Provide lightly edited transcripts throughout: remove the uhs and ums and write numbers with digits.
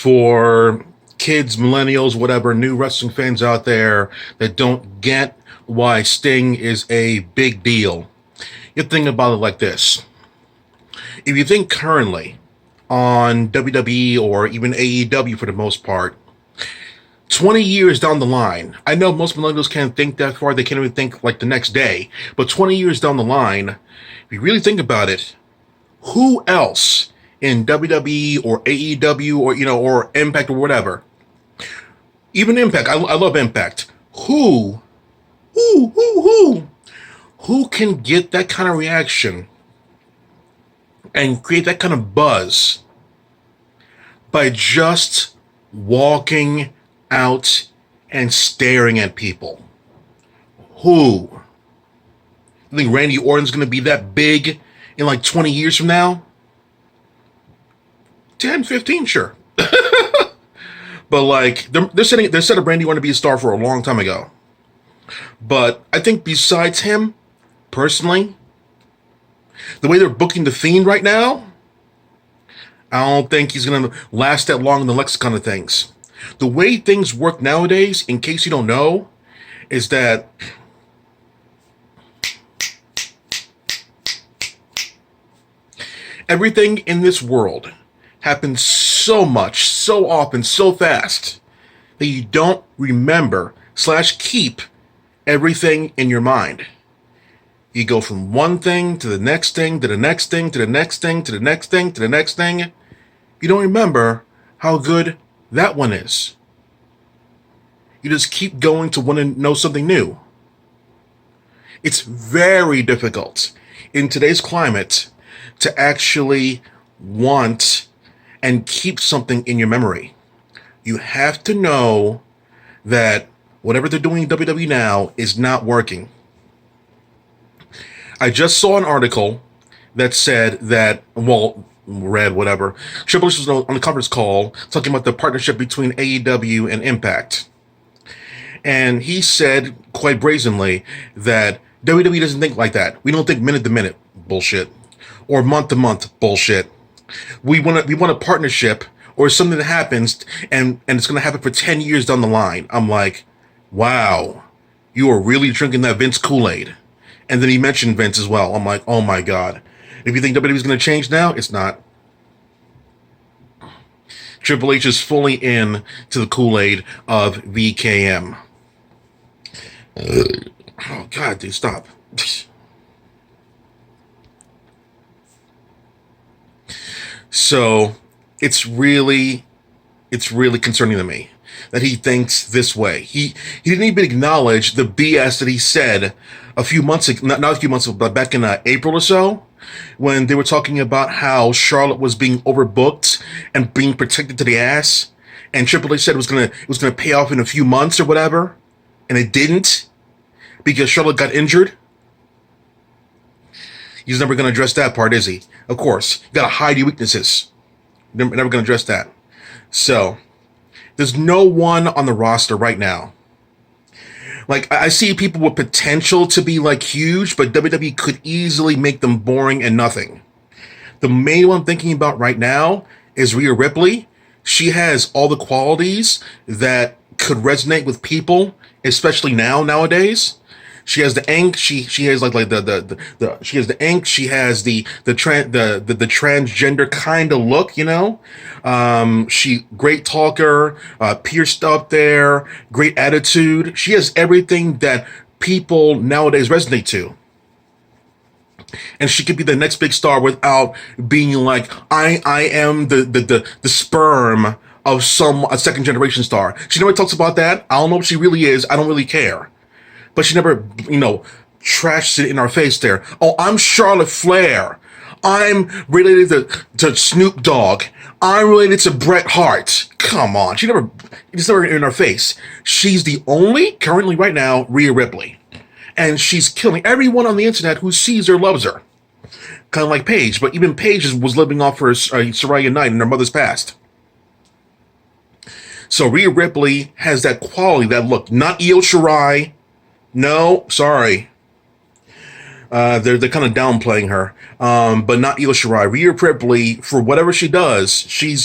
for kids, millennials, whatever, new wrestling fans out there that don't get why Sting is a big deal. You think about it like this. If you think currently on WWE or even AEW for the most part, 20 years down the line, I know most millennials can't think that far, they can't even think like the next day, but 20 years down the line, if you really think about it, who else in WWE or AEW or, or Impact or whatever, even Impact, I love Impact, who can get that kind of reaction and create that kind of buzz by just walking out and staring at people? Who? You think Randy Orton's going to be that big in like 20 years from now? 10, 15, sure. But like they're set up Randy Orton to be a star for a long time ago. But I think besides him, personally, the way they're booking The Fiend right now, I don't think he's going to last that long in the lexicon of things. The way things work nowadays, in case you don't know, is that everything in this world happens so much, so often, so fast that you don't remember / keep everything in your mind. You go from one thing to the next thing, to the next thing, to the next thing, to the next thing, to the next thing. You don't remember how good that one is. You just keep going to want to know something new. It's very difficult in today's climate to actually want and keep something in your memory. You have to know that whatever they're doing in WWE now is not working. I just saw an article that said that, whatever. Triple H was on the conference call talking about the partnership between AEW and Impact. And he said quite brazenly that WWE doesn't think like that. We don't think minute to minute bullshit or month to month bullshit. We want a partnership or something that happens and it's going to happen for 10 years down the line. I'm like, wow, you are really drinking that Vince Kool-Aid. And then he mentioned Vince as well. I'm like, oh my God. If you think WWE is going to change now, it's not. Triple H is fully in to the Kool-Aid of VKM. Oh God, dude, stop. So it's really concerning to me that he thinks this way. He didn't even acknowledge the BS that he said a few months ago, not a few months ago, but back in April or so, when they were talking about how Charlotte was being overbooked and being protected to the ass, and Triple H said it was gonna pay off in a few months or whatever, and it didn't because Charlotte got injured. He's never gonna address that part, is he? Of course, you gotta hide your weaknesses. Never gonna address that. So there's no one on the roster right now. Like, I see people with potential to be, like, huge, but WWE could easily make them boring and nothing. The main one I'm thinking about right now is Rhea Ripley. She has all the qualities that could resonate with people, especially nowadays. She has the ink. She has like she has the ink. She has the transgender kind of look, you know. She great talker, pierced up there, great attitude. She has everything that people nowadays resonate to. And she could be the next big star without being like, I am the sperm of a second generation star. She never talks about that. I don't know what she really is. I don't really care. But she never, trashed it in our face there. Oh, I'm Charlotte Flair. I'm related to Snoop Dogg. I'm related to Bret Hart. Come on. It's never in our face. She's the only, currently right now, Rhea Ripley. And she's killing everyone on the internet who sees her, loves her. Kind of like Paige, but even Paige was living off her Saraya Knight in her mother's past. So Rhea Ripley has that quality, that look. Not Io Shirai. No, sorry. They're kind of downplaying her, but not Io Shirai. Rhea Ripley, for whatever she does, she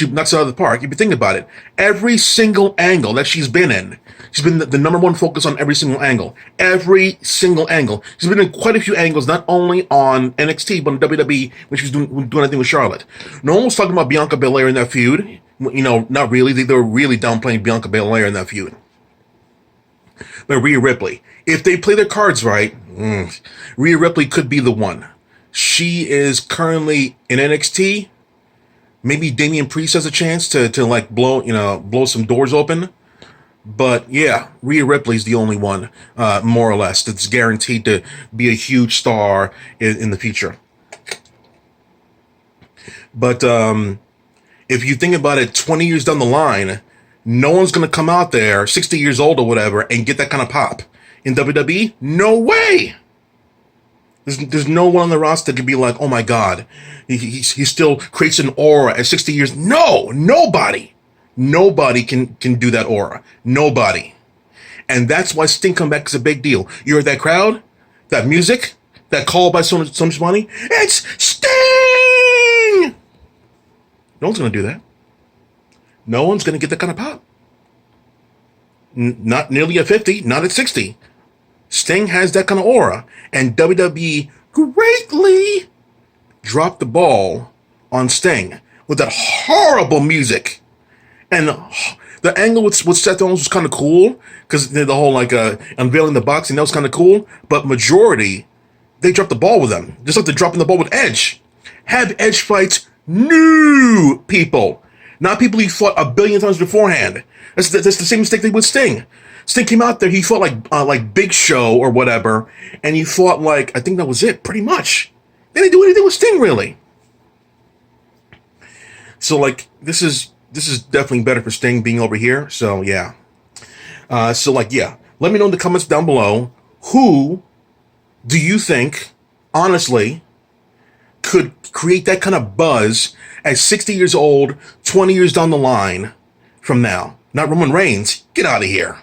knocks it out of the park. If you think about it, every single angle that she's been in, she's been the number one focus on every single angle. Every single angle. She's been in quite a few angles, not only on NXT but on WWE when she was doing anything with Charlotte. No one was talking about Bianca Belair in that feud. Not really. They were really downplaying Bianca Belair in that feud. But Rhea Ripley, if they play their cards right, Rhea Ripley could be the one. She is currently in NXT. Maybe Damian Priest has a chance to like blow some doors open. But yeah, Rhea Ripley's the only one, more or less, that's guaranteed to be a huge star in the future. But if you think about it, 20 years down the line, no one's going to come out there, 60 years old or whatever, and get that kind of pop. In WWE, no way! There's no one on the roster that could be like, oh my god, he still creates an aura at 60 years. No, nobody. Nobody can do that aura. Nobody. And that's why Sting come back is a big deal. You heard that crowd? That music? That call by so much money? It's Sting! No one's going to do that. No one's going to get that kind of pop. Not nearly at 50, not at 60. Sting has that kind of aura. And WWE greatly dropped the ball on Sting with that horrible music. And the angle with Seth Rollins was kind of cool because the whole unveiling the boxing, that was kind of cool. But majority, they dropped the ball with them. Just like they're dropping the ball with Edge. Have Edge fight new people. Not people he fought a billion times beforehand. That's the same mistake they did with Sting. Sting came out there, he fought like Big Show or whatever, and he fought I think that was it, pretty much. They didn't do anything with Sting, really. So this is definitely better for Sting being over here. So yeah. Yeah. Let me know in the comments down below, who do you think, honestly, could create that kind of buzz at 60 years old, 20 years down the line from now? Not Roman Reigns. Get out of here.